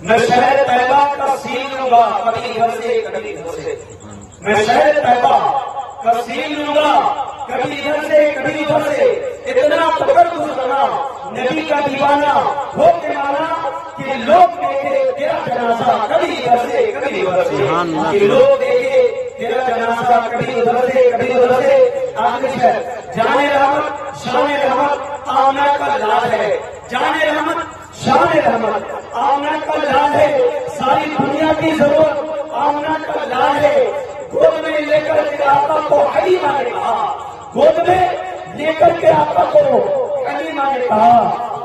میں شہر طیبہ کا سین لوں گا کبھی ادھر سے کبھی ادھر سے، میں شہر طیبہ کا سین لوں گا کبھی ادھر سے کبھی ادھر سے، اتنا پکڑ گزرنا نبی کا دیوانہ ہو کے مانا کہ لوگ دیکھے تیرا جنازہ کبھی ادھر سے کبھی ادھر سے، کہ لوگ دیکھے تیرا جنازہ کبھی ادھر سے کبھی ادھر سے۔ آخری شہر جان رحمت شان رحمت آمنہ کا لال ہے، جان رحمت شان رحمت آمنہ کا لال ہے، ساری دنیا کی ضرورت آمنہ کا لال ہے، گود میں لے کر کے آقا کو حلیمہ نے کہا، گود میں لے کر کے آقا کو حلیمہ نے کہا،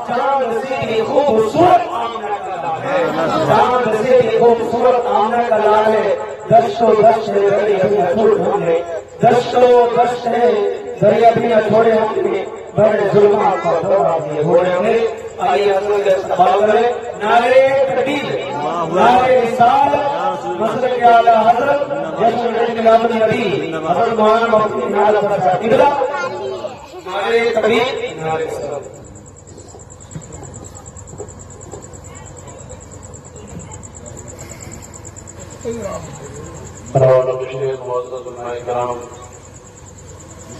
چاند سے خوبصورت آمنہ کا لال ہے، چاند سے خوبصورت آمنہ کا لال ہے، دشت و دشت ہے دریا بھی نہ چھوڑے ہم نے، دشت و دشت ہے دریا بھی نہ چھوڑے ہم نے، بڑے ظلمات کو دورہ دیے ہوئے ہم نے۔ آئیے حضرت کے استقبال کریں، نعرے تکبیر، نعرے رسالت، مسلک اعلی حضرت جشن انقلاب النبی حضرت مولانا مفتی نعرہ صاحب قبلہ، نعرے تکبیر، نعرے رسالت۔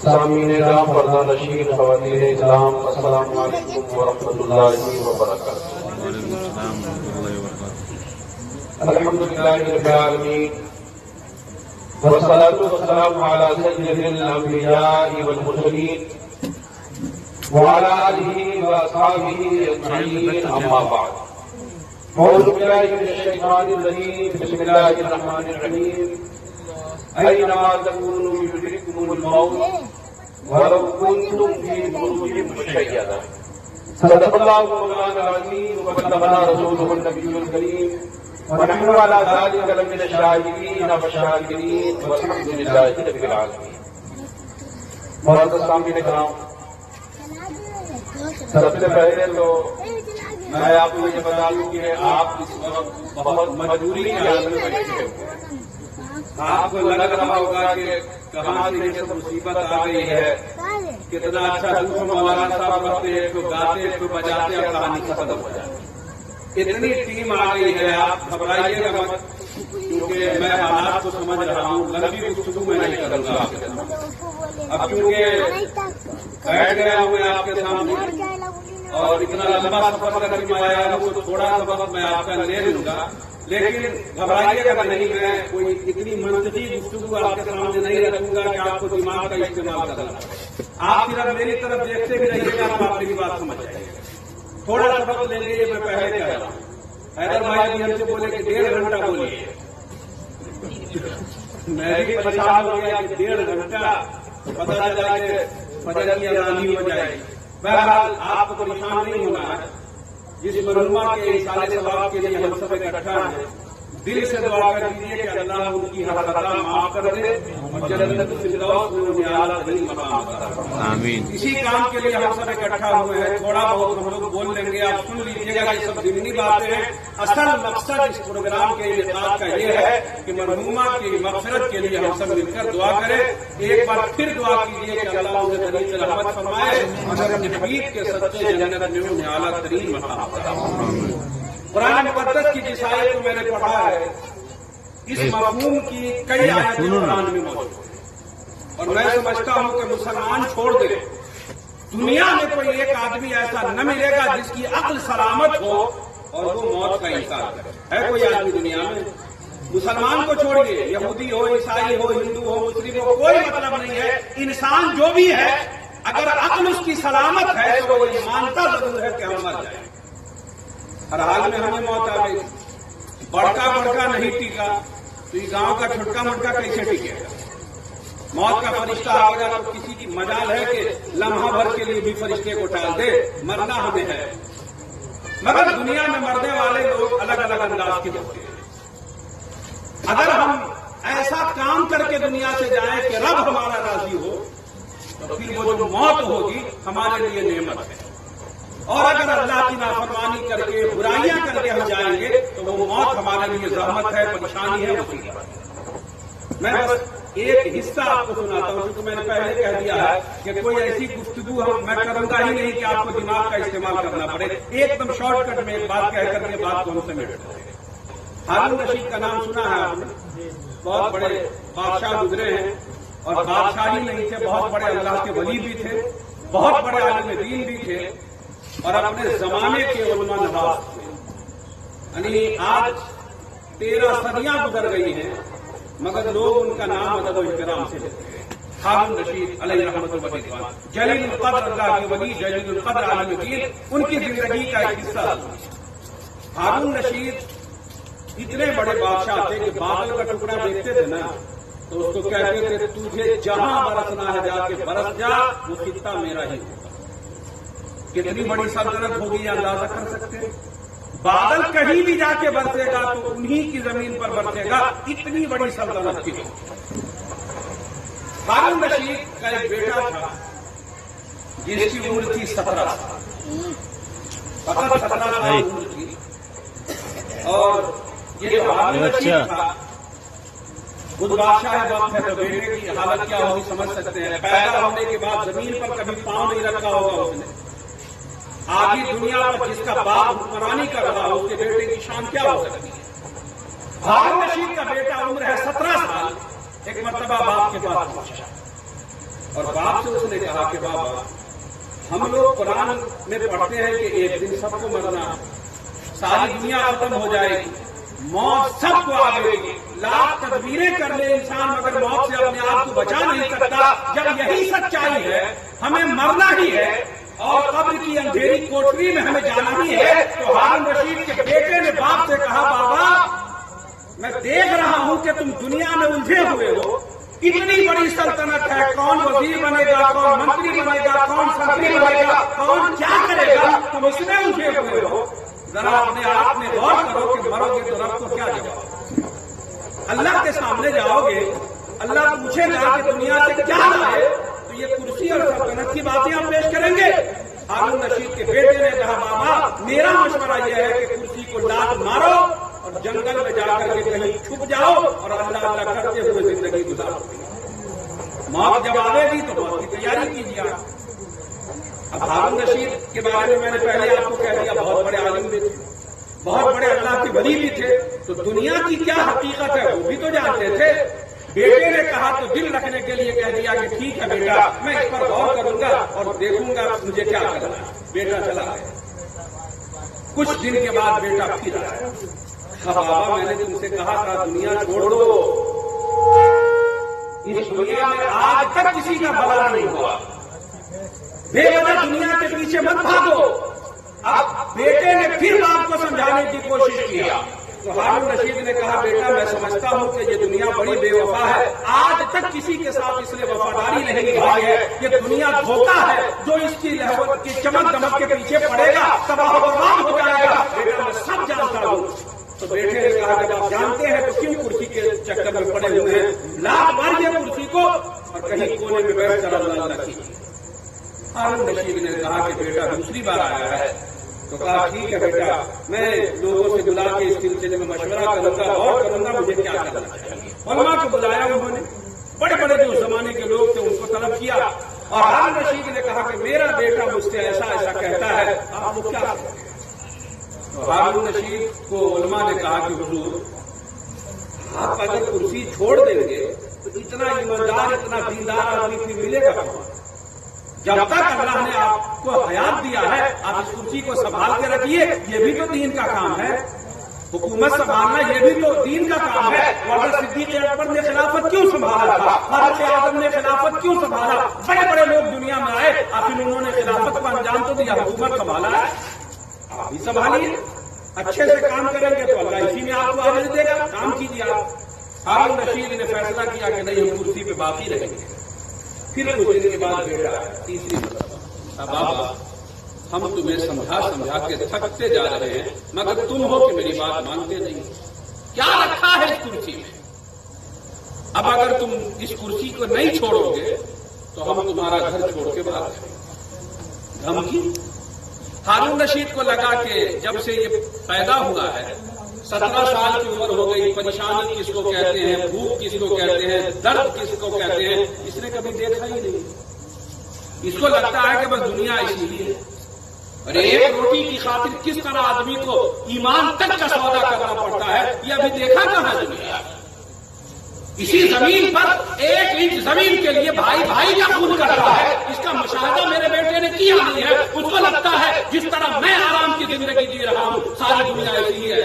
سامعین کرام، پردہ نشین، خواتین اسلام، السلام علیکم ورحمۃ اللہ وبرکاتہ۔ الحمدللہ رب العالمین، والصلاۃ والسلام علی سید الانبیاء والمرسلین وعلی آلہ واصحابہ اجمعین، اما بعد۔ اعوذ باللہ من الشیطان الرجیم، بسم اللہ الرحمن الرحیم۔ أينما تكونوا يدرككم الموت ولو كنتم في بروج مشيدة۔ صدق الله مولانا العظيم وبلغنا رسوله النبي الكريم، ونحن على ذلك لمن الشاهدين والشاكرين، والحمد لله رب العالمين۔ معزز سامعین کرام، سب سے پہلے تو میں آپ کو یہ بتا دوں کہ آپ اس وقت بہت مجبوری کے حال میں بیٹھے ہوئے ہیں۔ آپ کو لگ رہا ہوگا کہ کہاں سے یہ مصیبت آ گئی ہے، کتنا اچھا دوسرے مولانا صاحب رہتے ہیں، تو گاتے تو بجاتے اور کہانی ختم ہو جاتی۔ اتنی ٹیم آ گئی ہے، آپ گھبرائیے گا مت، کیونکہ میں حالات کو سمجھ رہا ہوں، لمبی گفتگو میں نہیں کروں گا آپ کے سامنے۔ اب کیونکہ بیٹھ گیا ہوں میں آپ کے سامنے اور اتنا لمبا سفر کر کے آیا ہوں، تو تھوڑا سا وقت میں آپ کا لے لوں گا، لیکن گھبرائیے گا نہیں، میں کوئی اتنی منطقی گفتگو آپ کے سامنے نہیں رکھوں گا کہ آپ کو دماغ کا استعمال کرنا ہے۔ آپ صرف میری طرف دیکھتے بھی رہیے گا، آپ میری بات سمجھ جائیں گے۔ تھوڑا سا وقت لے لیجیے، میں پہلے کہہ رہا ہوں، حیدر بھائی جی ہم سے بولے کہ 1.5 گھنٹہ بولیے، میں بھی پریشان ہو گیا کہ 1.5 گھنٹہ پتہ چلا کہ فجر کی اذان ہو جائے گی۔ بہرحال آپ کو پریشان نہیں ہونا ہے، جس مرحومہ کے اصالہ ثواب کے لیے ہم سب اکٹھا ہیں، دل سے دعا کر دیجیے کہ اللہ ان کی ہر خطا معاف کر دے اور جنت الفردوس میں انہیں اعلیٰ ترین مقام عطا فرمائے۔ آمین۔ اسی کام کے لیے ہم سب اکٹھا ہوئے ہیں، تھوڑا بہت ہم لوگ بول لیں گے، آپ سن لیجیے گا، یہ سب ضمنی باتیں ہیں۔ اصل مقصد اس پروگرام کے انعقاد کا یہ ہے کہ مرحومہ کی مغفرت کے لیے ہم سب مل کر دعا کریں۔ ایک بار پھر دعا کیجیے کہ اللہ انہیں طریق رحمت فرمائے اور اپنے حبیب کے صدقے جنت میں انہیں اعلیٰ ترین مقام عطا فرمائے۔ قرآن مقدس کی جس آیت کو میں نے پڑھا ہے، اس مفہوم کی کئی آیتیں قرآن میں موجود ہیں، اور میں سمجھتا ہوں کہ مسلمان چھوڑ دے، دنیا میں کوئی ایک آدمی ایسا نہ ملے گا جس کی عقل سلامت ہو اور وہ موت کا انکار کرے۔ ہے کوئی آدمی دنیا میں؟ مسلمان کو چھوڑیے، یہودی ہو، عیسائی ہو، ہندو ہو، مسلم ہو، کوئی مطلب نہیں ہے، انسان جو بھی ہے اگر عقل اس کی سلامت ہے تو وہ یہ مانتا ضرور ہے کہ ہم مر جائیں، ہر حال میں ہمیں موت آ گئی، بڑکا نہیں ٹیکا تو یہ گاؤں کا چھٹکا مٹکا کیسے ٹکے گا؟ موت کا فرشتہ آ گیا تو کسی کی مجال ہے کہ لمحہ بھر کے لیے بھی فرشتے کو ٹال دے، مرنا ہمیں ہے۔ مگر دنیا میں مرنے والے لوگ الگ الگ انداز کے ہوتے ہیں۔ اگر ہم ایسا کام کر کے دنیا سے جائیں کہ رب ہمارا راضی ہو تو پھر وہ جو موت ہوگی ہمارے لیے نعمت ہے، اور اگر اللہ کی نافرمانی کر کے برائیاں کر کے ہم جائیں گے تو وہ موت ہمارے لیے زحمت ہے، پریشانی ہے، مصیبت ہے۔ میں بس ایک حصہ آپ کو سناتا ہوں، کیونکہ میں نے پہلے کہہ دیا ہے کہ کوئی ایسی گفتگو میں کروں گا ہی نہیں کہ آپ کو دماغ کا استعمال کرنا پڑے، ایک دم شارٹ کٹ میں ایک بات کہہ کر کے بات کو ہم سمیٹ دیں۔ ہارون رشید کا نام سنا ہے آپ نے، بہت بڑے بادشاہ گزرے ہیں، اور بادشاہ ہی نہیں تھے، بہت بڑے اللہ کے ولی بھی تھے، بہت بڑے عالم دین بھی تھے، اور اپنے زمانے کے علماء نواز تھے۔ یعنی آج 13 صدیاں گزر گئی ہیں مگر لوگ ان کا نام ادب و احترام سے لیتے ہیں۔ ہارون رشید علیہ رحمۃ اللہ، جلیل القدر اللہ کے ولی، جلیل القدر عالم دین، ان کی زندگی کا ایک حصہ۔ ہارون رشید اتنے بڑے بادشاہ تھے کہ بادل کا ٹکڑا دیکھتے تھے نا تو اس کو کہتے تھے تجھے جہاں برسنا ہے جا کے برس جا، وہ خطہ میرا ہی ہوگا۔ کتنی بڑی سلطنت ہوگی یہ اندازہ کر سکتے ہیں؟ بادل کہیں بھی جا کے برسے گا تو انہی کی زمین پر برسے گا، اتنی بڑی سلطنت کی۔ ہارون رشید کا ایک بیٹا تھا جس کی عمر تھی 17 سال، فقط 17 سال عمر تھی، اور یہ جو ہارون رشید تھا خود بادشاہ وقت ہے تو بیٹے کی حالت کیا ہوگی سمجھ سکتے ہیں۔ پیدا ہونے کے بعد زمین پر کبھی پاؤں نہیں رکھا ہوگا اس نے، آگے دنیا پر جس کا باپ حکمرانی کر رہا ہو اس کے بیٹے کی شان کیا ہو سکتی ہے؟ ہارون رشید کا بیٹا عمر ہے 17 سال، ایک مرتبہ باپ کے پاس پہنچا اور باپ سے اس نے کہا کہ بابا، ہم لوگ قرآن میں پڑھتے ہیں کہ ایک دن سب کو مرنا، ساری دنیا ختم ہو جائے گی، موت سب کو آ جائے گی، لاکھ تدبیریں کر لے انسان مگر موت سے اپنے آپ کو بچا نہیں سکتا۔ جب یہی سچائی ہے، ہمیں مرنا ہی ہے اور قبر کی اندھیری کوٹری میں ہمیں جانا ہی ہے، تو ہارون رشید کے بیٹے نے باپ سے کہا بابا، میں دیکھ رہا ہوں کہ تم دنیا میں الجھے ہوئے ہو، اتنی بڑی سلطنت ہے، کون وزیر بنے گا، کون منتری بنے گا، کون سنتری بنے گا، کون کیا کرے گا، تم اس میں الجھے ہوئے ہو، ذرا اپنے آپ میں غور کرو کہ مرو گے تو رب کو کیا جواب؟ اللہ کے سامنے جاؤ گے، اللہ پوچھے گا کہ دنیا سے کیا لائے، تو یہ کرسی اور سلطنت کی باتیں ہم پیش کریں گے۔ ہارون رشید کے بیٹے نے کہا بابا، میرا مشورہ یہ ہے کہ کرسی کو لات مارو اور جنگل میں جا کر کے کہیں چھپ جاؤ اور اللہ اللہ کرتے ہوئے زندگی گزارو، موت جب آئے گی تو موت کی تیاری کیجیے۔ اب ہارون رشید کے بارے میں نے پہلے آپ کو کہہ دیا، بہت بڑے عالم بھی تھے، بہت بڑے اللہ کے ولی بھی تھے، تو دنیا کی کیا حقیقت ہے وہ بھی تو جانتے تھے۔ بیٹے نے کہا تو دل رکھنے کے لیے کہہ دیا کہ ٹھیک ہے بیٹا، میں اس پر غور کروں گا اور دیکھوں گا مجھے کیا کرنا ہے۔ بیٹا چلا گیا، کچھ دن کے بعد بیٹا پھر آیا، بابا میں نے تم سے کہا تھا دنیا چھوڑ دو، اس دنیا میں آج تک کسی کا بھلا نہیں ہوا، بے وجہ دنیا کے پیچھے مت بھاگو۔ اب بیٹے نے پھر باپ کو سمجھانے کی کوشش کیا تو ہارون رشید نے کہا بیٹا، میں سمجھتا ہوں کہ یہ دنیا بڑی بے وفا ہے، آج تک کسی کے ساتھ اس نے وفاداری نہیں نبھائی ہے، یہ دنیا دھوکہ ہے، جو اس کی لہوت کی چمک دمک کے پیچھے پڑے گا تباہ و برباد ہو جائے گا، بیٹا میں سب جانتا ہوں۔ تو بیٹے نے کہا جب آپ جانتے ہیں تو کیوں کرسی کے چکر میں پڑے ہوئے ہیں، لاکھ ماریے کرسی کو اور کہیں کونے میں بیٹھ کر اللہ اللہ کیجیے۔ ہارون رشید نے کہا کہ بیٹا دوسری بار آیا ہے تو کہا ٹھیک ہے بیٹا، میں لوگوں سے بلا کے اس سلسلے میں مشورہ کروں گا، غور کروں گا مجھے کیا کرنا چاہیے۔ علماء کو بلایا انہوں نے، بڑے بڑے جو زمانے کے لوگ تھے ان کو طلب کیا اور ہارون رشید نے کہا کہ میرا بیٹا مجھ سے ایسا ایسا کہتا ہے، آپ وہ کیا کریں گے؟ تو ہارون رشید کو علماء نے کہا کہ حضور، آپ اگر کرسی چھوڑ دیں گے تو اتنا ایماندار اتنا دیندار آدمی پھر ملے گا کہاں؟ جب تک اللہ نے آپ کو حیات دیا ہے آپ اس کرسی کو سنبھال کے رکھیے، یہ بھی تو دین کا کام ہے، حکومت سنبھالنا یہ بھی تو دین کا کام ہے۔ حضرت صدیق اکبر نے خلافت کیوں سنبھالا تھا، حضرت اعظم نے خلافت کیوں سنبھالا، بڑے بڑے لوگ دنیا میں آئے آخر انہوں نے خلافت کو انجام تو دیا، حکومت سنبھالا ہے، آپ بھی سنبھالیے، اچھے سے کام کریں گے تو اللہ اسی میں آپ کو اجر دے گا، کام کیجیے آپ۔ ہارون رشید نے فیصلہ کیا کہ نہیں، ہم کرسی پہ باقی رہیں گے۔ پھر کچھ دن کے بعد بیٹا تیسری مرتبہ، بابا ہم تمہیں سمجھا کے تھکتے جا رہے ہیں مگر تم ہو کہ میری بات مانتے نہیں، کیا رکھا ہے اس کرسی میں؟ اب اگر تم اس کرسی کو نہیں چھوڑو گے تو ہم تمہارا گھر چھوڑ کے بھاگ جائیں گے۔ دھمکی؟ ہارون رشید کو لگا کہ جب سے یہ پیدا ہوا ہے 17 سال کی عمر ہو گئی، پریشانی کس کو کہتے ہیں، بھوک کس کو کہتے ہیں، درد کس کو کہتے ہیں، اس نے کبھی دیکھا ہی نہیں۔ اس کو لگتا ہے کہ بس دنیا اسی ہی ہے، اور ایک روٹی کی خاطر کس طرح آدمی کو ایمان تک کا سودا کرنا پڑتا ہے، یہ ابھی دیکھا کہاں دنیا۔ اسی زمین پر 1 انچ زمین کے لیے بھائی بھائی کا خون کرتا ہے، اس کا مشاہدہ میرے بیٹے نے کیا نہیں ہے۔ اس کو لگتا ہے جس طرح میں آرام کی زندگی جی رہا ہوں ساری دنیا ایسی ہے۔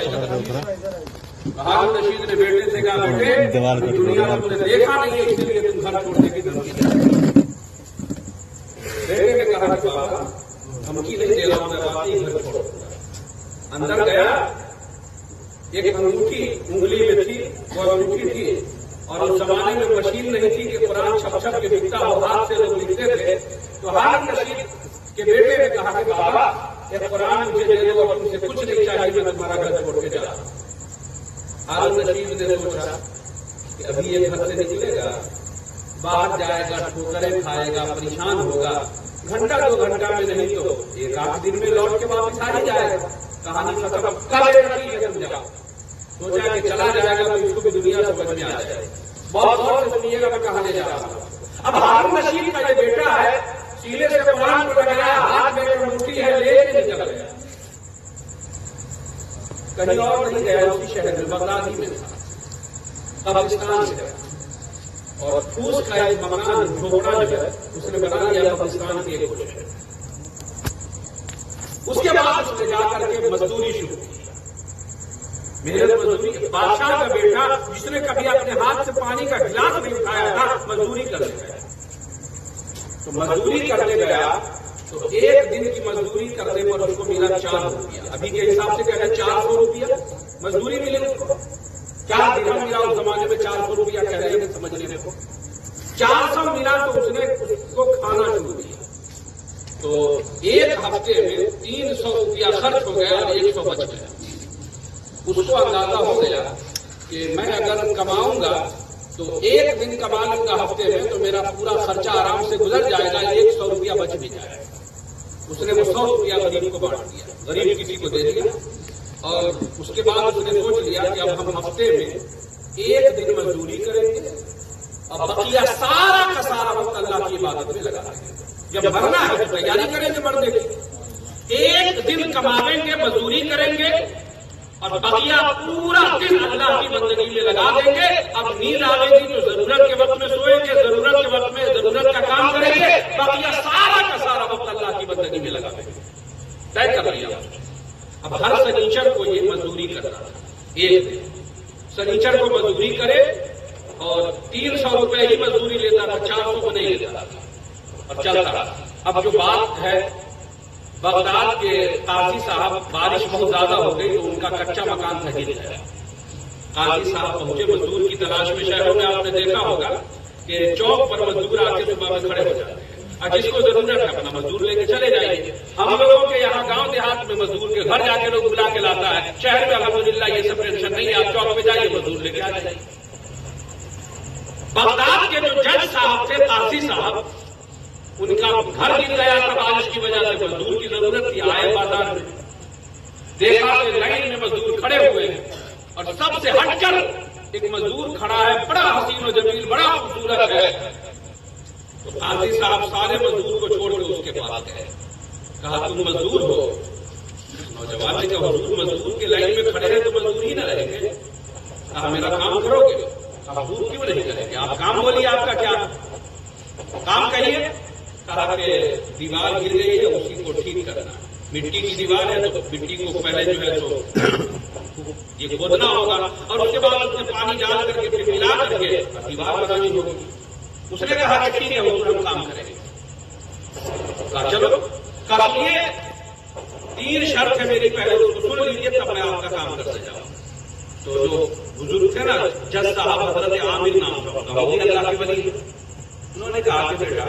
ہارون رشید نے بیٹے سے کہا بیٹے دنیا میں تم نے دیکھا نہیں ہے، اس لیے تم گھر چھوڑنے کی دھمکی دے رہے ہو۔ بیٹے نے کہا کہ بابا دھمکی نہیں دے رہا ہوں، میں واقعی گھر چھوڑ دوں گا۔ اندر گیا، ایک انگوٹھی انگلی میں تھی، وہ انگوٹھی تھی، اور اس زمانے میں مشین نہیں تھی کہ قرآن چھپ چھپ کے لکھتا ہو، ہاتھ سے لوگ لکھتے تھے۔ تو ہارون رشید کے بیٹے نے کہا کہ بابا یہ قرآن مجھے دے دو اور تم سے کچھ نہیں چاہیے، میں تمہارا گھر چھوڑ کے جا رہا ہوں۔ ہارون رشید نے سوچا کہ ابھی یہ گھر سے نکلے گا، باہر جائے گا، ٹھوکریں کھائے گا، پریشان ہوگا، گھنٹہ 2 گھنٹہ میں نہیں تو 1-8 دن میں لوٹ کے واپس آ ہی جائے گا، کہانی ختم۔ کب جاؤ سوچا کہ چلا جائے گا تو اس کو بھی دنیا سمجھ میں آ جائے۔ بہت غور سے سنیے گا میں کہاں لے جا رہا ہوں۔ اب ہارون رشید کا یہ بیٹا ہے، سینے سے قرآن کو لگایا، ہاتھ میں انگوٹھی ہے، لے کے نکل گیا، کہیں اور نہیں گیا، اسی شہر میں بغداد ہی میں تھا، قبرستان سے گیا، اور پھوس کا ایک مکان جھوپڑا جو ہے اس نے بنا لیا قبرستان کی ایک کوشش۔ اس کے بعد اس نے جا کر کے مزدوری شروع کی، محنت مزدوری۔ بادشاہ کا بیٹا جس نے کبھی اپنے ہاتھ سے پانی کا گلاس نہیں اٹھایا تھا، مزدوری کرنے گیا۔ تو مزدوری کرنے گیا تو 1 دن کی مزدوری کرنے پر اس کو ملا 4 روپیہ۔ ابھی کے حساب سے کہہ رہے 400 روپیہ مزدوری ملے اس کو۔ 4 درہم ملا، اس زمانے میں 400 روپیہ کہہ رہے ہیں سمجھنے کو۔ 400 ملا تو اس نے اس کو کھانا شروع کیا، تو 1 ہفتے میں 300 روپیہ خرچ ہو گیا اور 100 بچ گیا۔ اس کو اندازہ ہو گیا کہ میں اگر کماؤں گا تو 1 دن کما لوں گا ہفتے میں تو میرا پورا خرچہ آرام سے گزر جائے گا، 100 روپیہ بچ بھی جائے گا۔ اس نے وہ 100 روپیہ غریب کو بانٹ دیا، غریب کسی کو دے دیا، اور اس کے بعد اس نے سوچ لیا کہ اب ہم ہفتے میں 1 دن مزدوری کریں گے اور بقیہ سارا کا سارا وقت اللہ کی عبادت میں لگا دیں گے۔ جب مرنا ہے تو تیاری کریں گے مرنے کی، 1 دن کمائیں گے، مزدوری کریں گے، اور بقیہ پورا دن اللہ کی بندگی میں لگا دیں گے۔ اب نیند آئے گی تو ضرورت کے وقت میں سوئیں گے، ضرورت کے وقت میں ضرورت کا کام کریں گے، بقیہ سارا کا سارا وقت اللہ کی بندگی میں لگا دیں گے۔ طے کر لیا۔ اب ہر سنیچر کو یہ مزدوری کرنا، 1 دن سنیچر کو مزدوری کرے، اور 300 روپے ہی مزدوری لیتا تھا، 400 کو نہیں لیتا تھا، اور چلتا۔ اب جو بات ہے بغداد کے قاضی صاحب، بارش بہت زیادہ ہو گئی تو ان کا کچا مکان تھا گر گیا۔ قاضی صاحب پہنچے مزدور کی تلاش میں۔ شہروں میں آپ نے دیکھا ہوگا کہ چوک پر مزدور آ کے صبح میں کھڑے ہو جاتے ہیں، اور جس کو ضرورت ہے اپنا مزدور لے کے چلے جائیے۔ ہم لوگوں کے یہاں گاؤں دیہات میں مزدور کے گھر جا کے لوگ بلا کے لاتا ہے، شہر میں الحمدللہ یہ سب ٹینشن نہیں ہے، آپ چوک پہ جائیے مزدور لے کے آ جائیے۔ بغداد کے جو جج صاحب تھے، قاضی صاحب، ان کا گھر گر گیا تھا بارش کی وجہ سے، مزدور کی ضرورت تھی، آئے بازار میں، دیکھا کہ لائن میں مزدور کھڑے ہوئے ہیں، اور سب سے ہٹ کر ایک مزدور کھڑا ہے، بڑا حسین و جمیل، بڑا خوبصورت ہے۔ تو قاضی صاحب سارے مزدور کو چھوڑ کے اس کے پاس گئے، کہا تم مزدور ہو؟ نوجوان نے کہا حضور مزدور کے لائن میں کھڑے ہیں تو مزدور ہی نہ رہیں گے۔ کہا میرا کام کرو گے؟ مزدور کیوں نہیں کریں گے؟ آپ کام بولیے، آپ کا کیا کام کہیے؟ کہا کہ دیوار گر گئی ہے، اسی کو ٹھیک کرنا، مٹی کی دیوار ہے تو مٹی کو پہلے جو ہے تو یہ کھودنا ہوگا، اور اس کے بعد اس میں پانی ڈال کر کے پھر ملا کر کے دیوار بنانی ہوگی۔ اس نے کہا کہ ٹھیک ہے حضور ہم کام کریں گے۔ کہا چلو کر لیے، 3 شرط ہے میری، پہلے اس کو سن لیجیے تب میں آپ کا کام کرتے جاؤں۔ تو جو بزرگ تھے نا جج صاحب، حضرت عامر نام کا، وہ بھی اللہ کے ولی، انہوں نے کہا کہ بیٹا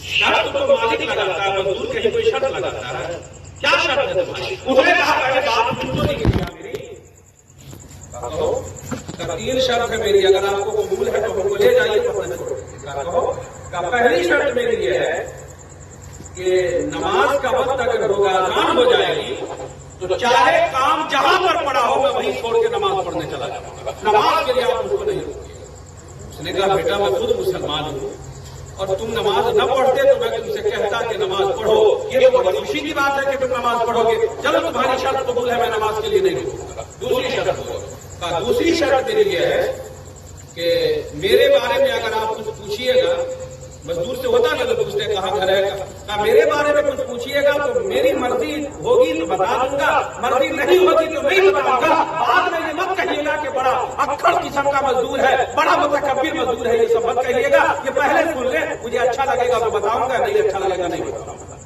شرط تو مالک لگاتا ہے، مزدور کہیں کوئی شرط لگاتا ہے، کیا شرط ہے تمہاری؟ اس نے کہا پہلے بات تو نہیں کیا میری، کہو 3 شرط ہے میری، اگر آپ کو قبول ہے تو ہم کو لے جائیے، پتہ چھوڑ دیں۔ کہو کہ پہلی شرط میری یہ ہے کہ نماز کا وقت اگر ہوگا اذان ہو جائے گی تو چاہے کام جہاں پر پڑا ہو میں وہیں چھوڑ کے نماز پڑھنے چلا جاؤں گا، نماز کے لیے آپ مجھ کو نہیں روکیے گا۔ اس نے کہا بیٹا میں خود مسلمان ہوں اور تم نماز نہ پڑھتے تو میں تم سے کہتا کہ نماز پڑھو، یہ تو بڑی خوشی کی بات ہے کہ تم نماز پڑھو گے، چلو تمہاری شرط قبول ہے، میں نماز کے لیے نہیں روکوں گا۔ دوسری شرط کہا دوسری شرط میری یہ ہے کہ میرے بارے میں اگر آپ کچھ پوچھیے گا، مزدور سے ہوتا نا تو اس نے کہا گھر ہے کہا میرے بارے میں کچھ پوچھیے گا تو میری مرضی ہوگی تو بتا دوں گا، مرضی نہیں ہوگی تو نہیں بتاؤں گا۔ بعد میں یہ مت کہیے گا کہ بڑا اکڑ قسم کا مزدور ہے، بڑا متکبر مزدور ہے، یہ سب مت کہیے گا، یہ پہلے سن لیں، مجھے اچھا لگے گا تو بتاؤں گا، نہیں اچھا لگے گا نہیں بتاؤں گا۔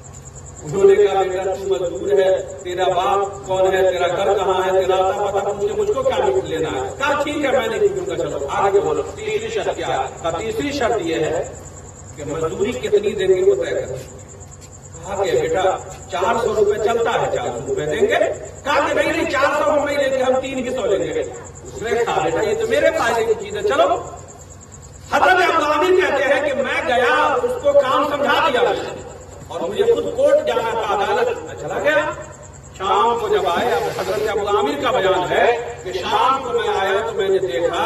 انہوں نے کہا بیٹا تو مزدور ہے، تیرا باپ کون ہے، تیرا گھر کہاں ہے، تیرا پتا پوچھ کے مجھ کو کیا لینا ہے؟ کہا ٹھیک ہے میں نہیں پوچھوں گا، چلو آگے بولو۔ تیسری شرط کیا ہے؟ کہا تیسری شرط یہ ہے کہ مزدوری کتنی دیں گے وہ طے کریں۔ کہا کہ بیٹا 400 روپے چلتا ہے، 400 روپے دیں گے؟ کہا کہ نہیں 400 ہم نہیں لیں گے، ہم 3 حصوں لیں گے۔ اس نے کہا بیٹا یہ تو میرے فائدے کی چیز ہے، چلو۔ حضرت ابراہیم کہتے ہیں کہ میں گیا اس کو کام سمجھا دیا اور مجھے خود کورٹ جانا تھا، عدالت میں چلا گیا۔ شام کو جب آئے، اب حضرت ابراہیم کا بیان ہے کہ شام کو میں آیا تو میں نے دیکھا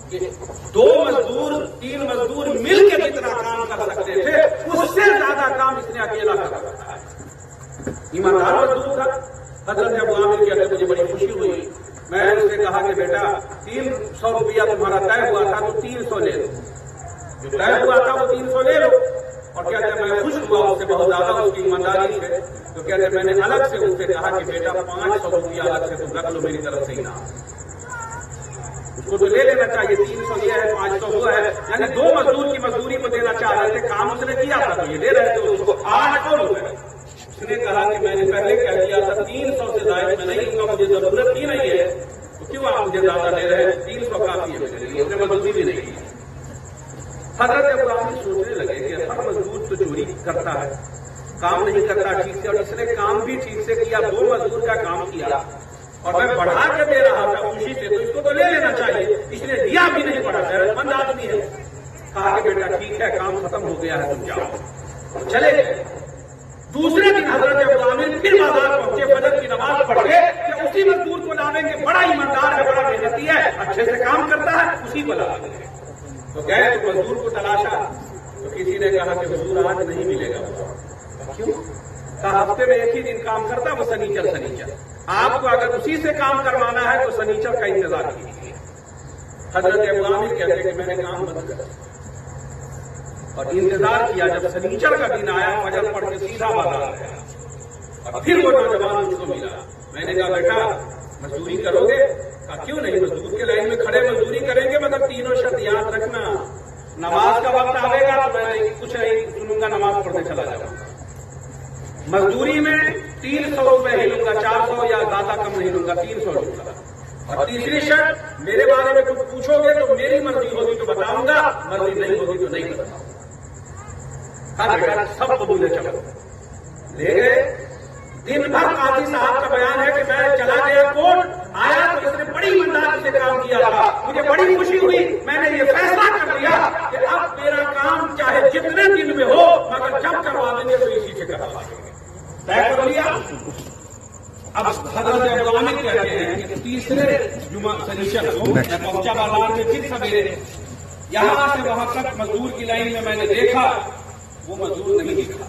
کہ 2 مزدور 3 مزدور مل کے جتنا کام کر سکتے تھے اس سے زیادہ کام اس نے اکیلا کر رکھا ہے۔ ایماندار مزدور تھا۔ حضرت ابراہیم کہتے مجھے بڑی خوشی ہوئی، میں نے اس سے کہا کہ بیٹا 300 روپیہ تمہارا طے ہوا تھا تو 300 لے لو، جو طے ہوا تھا وہ 300 لے لو۔ اور کہتے ہیں میں خوش ہوا اس سے بہت زیادہ اس کی ایمانداری سے، تو کہتے ہیں میں نے الگ سے اس سے کہا کہ بیٹا 500 روپیہ الگ سے تم رکھ لو میری طرف سے انعام، اس کو تو لے لینا چاہیے، 300 یہ ہے 500 وہ ہے، یعنی 2 مزدور کی مزدوری کو دینا چاہ رہے تھے، کام اس نے کیا تھا تو یہ دے رہے تھے اس کو 800 روپے۔ اس نے کہا کہ میں نے پہلے کہہ دیا تھا 300 سے زائد میں نہیں دوں گا، مجھے ضرورت ہی نہیں ہے، تو کیوں آپ مجھے زیادہ دے رہے ہیں؟ 300 کافی ہے میرے لیے، اس نے مزدوری بھی نہیں کی۔ حضرت ابراہیم سوچنے لگے کہ ہر مزدور تو چوری کرتا ہے، کام نہیں کرتا ٹھیک سے، اور اس نے کام بھی ٹھیک سے کیا، 2 مزدور کا کام کیا اور میں بڑھا کے دے رہا تھا خوشی سے، تو اس کو تو لے لینا چاہیے، اس نے دیا بھی نہیں، بڑا غیرت مند آدمی ہے۔ کہا کہ بیٹا ٹھیک ہے کام ختم ہو گیا ہے تم جاؤ، چلے گئے۔ دوسرے دن حضرت ابراہیم پھر بازار پہنچے، فجر کی نماز پڑھ کے کہ اسی مزدور کو لاویں گے، بڑا ایماندار ہے، بڑا محنتی ہے، اچھے سے کام کرتا ہے، اسی کو لاویں گے۔ تو گئے تو مزدور کو تلاشا تو کسی نے کہا کہ حضور آج نہیں ملے گا۔ کیوں؟ کہا ہفتے میں ایک ہی دن کام کرتا وہ سنیچر، آپ کو اگر اسی سے کام کروانا ہے تو سنیچر کا انتظار کیجیے۔ حضرت ابراہیم کہتے ہیں کہ میں نے کام بند کر اور انتظار کیا، جب سنیچر کا دن آیا فجر پڑھ کے سیدھا بازار گیا اور پھر وہ نوجوان اس کو ملا۔ میں نے کہا بیٹا مزدوری کرو گے؟ کہا کیوں نہیں، مزدور کے لائن میں کھڑے مزدوری کریں گے، مگر تینوں شرط یاد رکھنا، نماز کا وقت آئے گا تو میں کچھ نہیں سنوں گا، نماز پڑھنے چلا جاؤں گا، مزدوری میں 300 روپے ہی لوں گا، 400 یا زیادہ کم نہیں لوں گا، 300 لوں گا، اور تیسری شرط میرے بارے میں کچھ پوچھو گے تو میری مرضی ہوگی تو بتاؤں گا، مرضی نہیں ہوگی تو نہیں بتاؤں گا۔ بیٹا سب قبول ہے، چلو لے گئے۔ دن بھر قاضی صاحب کا بیان ہے کہ میں چلا گیا کورٹ، آیا تو اس نے بڑی ایمانداری سے کام کیا تھا، مجھے بڑی خوشی ہوئی، میں نے یہ فیصلہ کر لیا کہ اب میرا کام چاہے جتنے دن میں ہو مگر جب کروا دیں گے تو اسی سے کروا دیں گے، طے کر لیا۔ اب حضرت ابراہیم کہتے ہیں کہ تیسرے جمعہ سنیچر کو میں پہنچا بازار میں، پھر سویرے یہاں سے وہاں تک مزدور کی لائن میں نے دیکھا، وہ مزدور نہیں دکھا،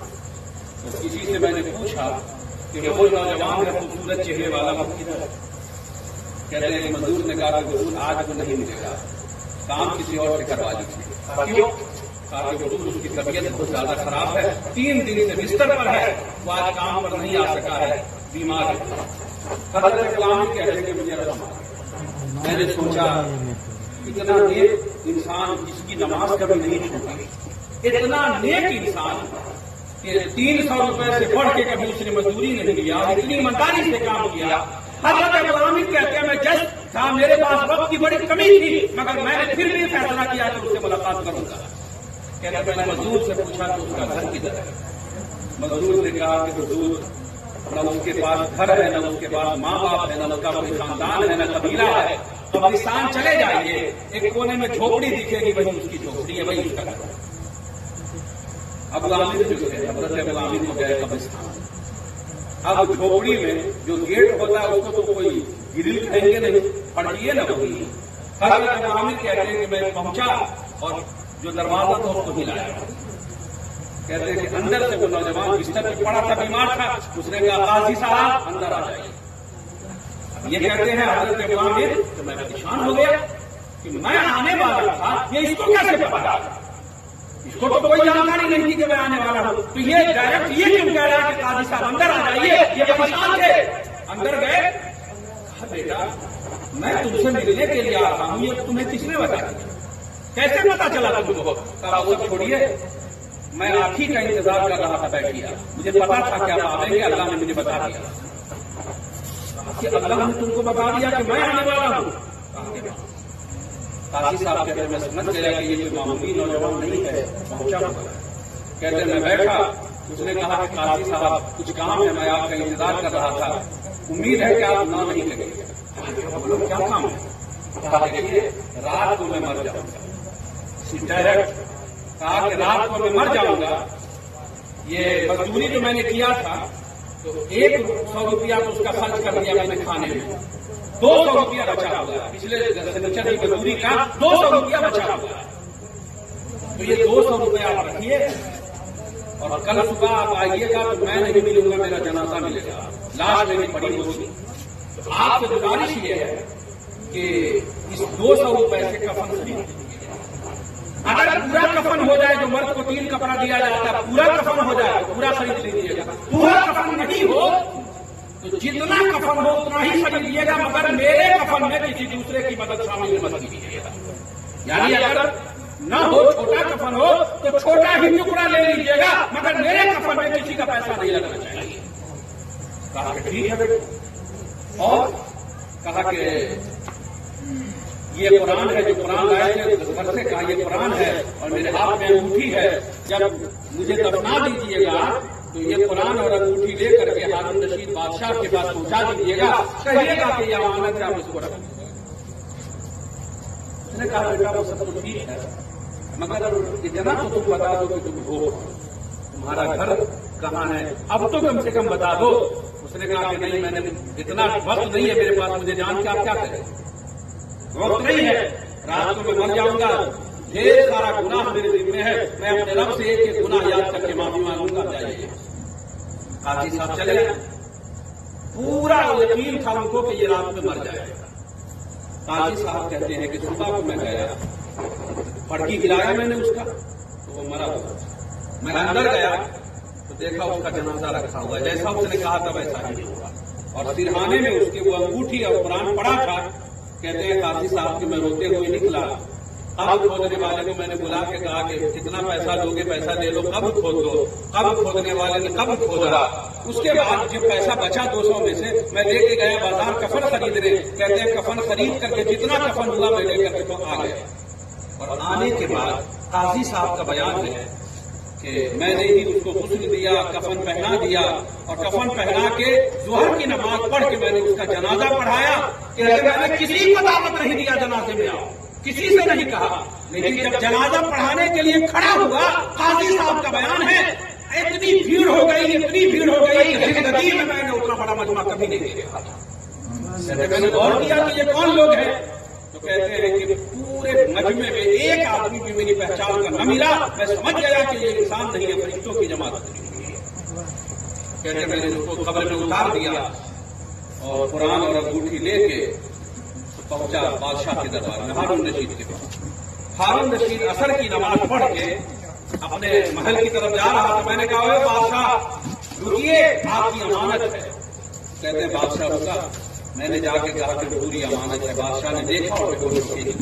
تو کسی سے میں نے پوچھا کہ وہ نوجوان ہے خوبصورت چہرے والا وہ کدھر ہے؟ کہتے ہیں کہ مزدور نے کہا کہ حضور آج وہ نہیں ملے گا، کام کسی اور سے کروا لیجیے۔ کیوں؟ کہا کہ حضور اس کی طبیعت بہت زیادہ خراب ہے، 3 دن سے بستر پر ہے، وہ آج کام پر نہیں آ سکا ہے، بیمار ہے۔ حضرت کلام کہتے ہیں کہ مجھے رحم آیا، میں نے سوچا اتنا نیک انسان جس کی نماز کبھی نہیں چھوٹی، اتنا نیک انسان کہ 300 روپے سے بڑھ کے کبھی اس نے مزدوری نہیں لیا، اتنی ایمانداری سے کام کیا۔ حضرت ابراہیم کہتے ہیں میں جس تھا، میرے پاس وقت کی بڑی کمی تھی، مگر میں نے پھر بھی فیصلہ کیا کہ اس سے ملاقات کروں گا۔ کہتے ہیں میں نے مزدور سے پوچھا کہ اس کا گھر کدھر ہے؟ مزدور نے کہا کہ حضور نہ اس کے پاس گھر ہے، نہ اس کے پاس ماں باپ ہے، نہ اس کا کوئی خاندان ہے، نہ قبیلہ ہے، قبرستان چلے جائیے، ایک کونے میں جھوپڑی دکھے گی، وہی اس کی جھوپڑی ہے، وہی اس کا گھر ہے۔ ابو عامر جو ہے حضرت ابو عامر کو گئے قبرستان. اب جھوپڑی میں جو گیٹ ہوتا ہے اس کو تو کوئی گرل کہیں گے نہیں, پڑھیے نہ ہوئی. حضرت ابو عامر کہتے ہیں کہ میں پہنچا اور جو دروازہ تھا اس کو ہلایا. کہتے ہیں کہ اندر سے وہ نوجوان بستر پہ پڑا تھا, بیمار تھا. اس نے کہا قاضی صاحب اندر آ جائیے. یہ کہتے ہیں حضرت ابو عامر کہ میں پریشان ہو گیا کہ میں آنے والا تھا, یہ اس کو کیسے پتا؟ اس کو تو کوئی جانکاری نہیں تھی کہ میں آنے والا ہوں. تو یہ ڈائریکٹ یہ کیوں کہہ رہا ہے کہ قاضی صاحب اندر آ جائیے؟ یہ پریشان تھے. اندر گئے. کہا بیٹا میں تم سے ملنے کے لیے آ رہا ہوں, یہ تمہیں کس نے بتا دیا؟ کیسے پتا چلا تم کو؟ کہا وہ چھوڑیے, میں آپ ہی کا انتظار کر رہا تھا بیٹھیا. مجھے پتا تھا کہ آپ آئیں گے, اللہ نے مجھے بتا دیا. کہ اللہ نے تم کو بتا دیا کہ میں آنے والا ہوں. قاضی صاحب کہتے ہیں میں سمجھ گیا کہ یہ کوئی معمولی نوجوان نہیں ہے, پہنچا ہوا. کہتے ہیں میں بیٹھا. اس نے کہا کہ قاضی صاحب کچھ کام ہے, میں آپ کا انتظار کر رہا تھا, امید ہے کہ آپ نہ نہیں لگیں گے. بولو کیا کام ہے؟ کہا دیکھیے رات کو میں مر جاؤں گا. ڈائریکٹ کہا کہ رات کو میں مر جاؤں گا. یہ مزدوری جو میں نے کیا تھا تو 100 روپیہ تو اس کا خرچ کر دیا میں نے کھانے میں, 200 روپیہ بچا ہوا ہے. پچھلے سنیچر کی مزدوری کا 200 روپیہ بچا ہوا ہے. تو یہ 200 روپیہ آپ رکھیے اور کل صبح آپ آئیے گا تو میں نہیں ملوں گا, میرا جنازہ ملے گا, لاش میری پڑی ہوگی. تو آپ سے گزارش یہ ہے کہ اس 200 روپئے سے کفن خرید. اگر پورا کفن ہو جائے, جو مرد کو 3 کپڑا دیا جاتا ہے, پورا کفن ہو جائے تو پورا خرید لیجیے گا. پورا کفن نہیں ہو تو جتنا کفن ہو اتنا ہی خریدیے گا, مگر میرے کفن میں کسی دوسرے کی مدد شامل مت کیجیے گا. یعنی اگر نہ ہو چھوٹا کفن ہو تو چھوٹا ہی ٹکڑا لے لیجیے گا, مگر میرے کفن میں کسی کا پیسہ نہیں لگنا چاہیے. کہا کہ ٹھیک ہے بیٹا. اور کہا کہ یہ قرآن ہے, جو قرآن لائے تھے گھر سے, کہا یہ قرآن ہے اور میرے ہاتھ میں انگوٹھی ہے, جب مجھے دفنا دیجیے گا تو یہ قرآن اور انگوٹھی لے کر کے ہارون رشید بادشاہ کے پاس پہنچا دیجیے گا, کہیے گا کہ یہ امانت ہے, آپ اس کو رکھیں. اس نے کہا بیٹا وہ سب تو ٹھیک ہے, مگر اتنا تو تم بتا دو کہ تم ہو, تمہارا گھر کہاں ہے, اب تو کم سے کم بتا دو. اس نے کہا کہ نہیں, میں نے اتنا وقت نہیں ہے میرے پاس, مجھے جان کے آپ کیا کریں, وقت نہیں ہے, رات کو میں مر جاؤں گا, ڈھیر سارا گناہ میرے دل میں ہے, میں اپنے رب سے ایک گناہ یاد کر کے معافی مانگوں گا. جائیے. قاضی صاحب چلے گئے. پورا یقین تھا ان کو کہ یہ رات میں مر جائے گا. قاضی صاحب کہتے ہیں کہ صبح کو میں گیا, پڑکی گرایا میں نے اس کا تو وہ مرا ہوا. میں اندر گیا تو دیکھا اس کا جنازہ رکھا ہوا ہے, جیسا اس نے کہا تھا ویسا ہی ہوا, اور سرہانے میں اس کے وہ انگوٹھی اور قرآن پڑا تھا. کہتے ہیں قاضی صاحب کہ میں روتے ہوئے نکلا. اب کھودنے والے کو میں نے بلا کے کہا کہ کتنا پیسہ لو گے, پیسہ لے لو, کب کھود دو. کب کھودنے والے نے کب کھودا. اس کے بعد جب پیسہ بچا 200 میں سے میں لے کے گیا بازار کفن خریدنے. کہتے ہیں کفن خرید کر کے جتنا کفن ہوا میں لے کر کے تو آ گیا. اور آنے کے بعد قاضی صاحب کا بیان ہے کہ میں نے ہی اس کو غسل دیا, کفن پہنا دیا, اور کفن پہنا کے ظہر کی نماز پڑھ کے میں نے اس کا جنازہ پڑھایا. کہ میں نے کسی کو دعوت نہیں دیا جنازے میں آؤ, کسی سے نہیں کہا. لیکن جب جنازہ پڑھانے کے لیے کھڑا ہوا, قاضی صاحب کا بیان ہے اتنی بھیڑ ہو گئی, اتنی بھیڑ ہو گئی کہ زندگی میں نے اتنا بڑا مجمع کبھی نہیں دیکھا تھا. میں نے غور کیا کہ یہ کون لوگ ہیں, تو کہتے ہیں کہ پورے مجمع میں ایک آدمی بھی میری پہچان کا نہ ملا. میں سمجھ گیا کہ یہ انسان نہیں ہے, فرشتوں کی جماعت ہے. کہتے ہیں میں نے اس کو قبر میں اتار دیا اور قرآن اور انگوٹھی لے کے پہنچا بادشاہ کے دربار میں, ہارون رشید کے پاس. ہارون رشید عصر کی نماز پڑھ کے اپنے محل کی طرف جا رہا تھا. میں نے کہا بادشاہ رکیے, آپ کی امانت ہے. کہتے ہیں بادشاہ رکا. میں نے جا کے کہا کہ پوری امانت ہے. بادشاہ نے دیکھا اور بے ہوش ہو گئی.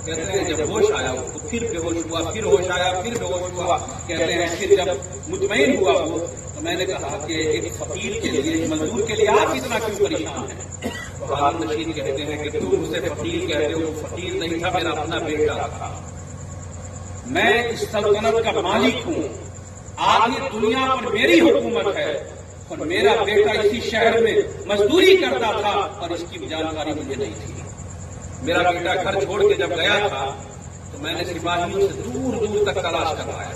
کہتے ہیں جب ہوش آیا تو پھر بے ہوش ہوا, پھر ہوش آیا, پھر بے ہوش ہوا. کہتے ہیں پھر جب مطمئن ہوا وہ, تو میں نے کہا کہ ایک فقیر کے لیے, ایک مزدور کے لیے آپ اتنا کیوں پریشان ہیں. تو ہارون رشید کہتے ہیں کہ تم اسے فقیر کہتے ہو, فقیر نہیں تھا, میرا اپنا بیٹا تھا. میں اس سلطنت کا مالک ہوں, آج یہ دنیا پر میری حکومت ہے, اور میرا بیٹا اسی شہر میں مزدوری کرتا تھا اور اس کی جانکاری مجھے نہیں تھی. میرا بیٹا گھر چھوڑ کے جب گیا تھا تو میں نے سپاہیوں سے دور دور تک تلاش کروایا,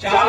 4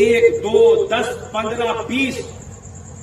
1, 2, 10, 15, 20,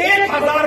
1000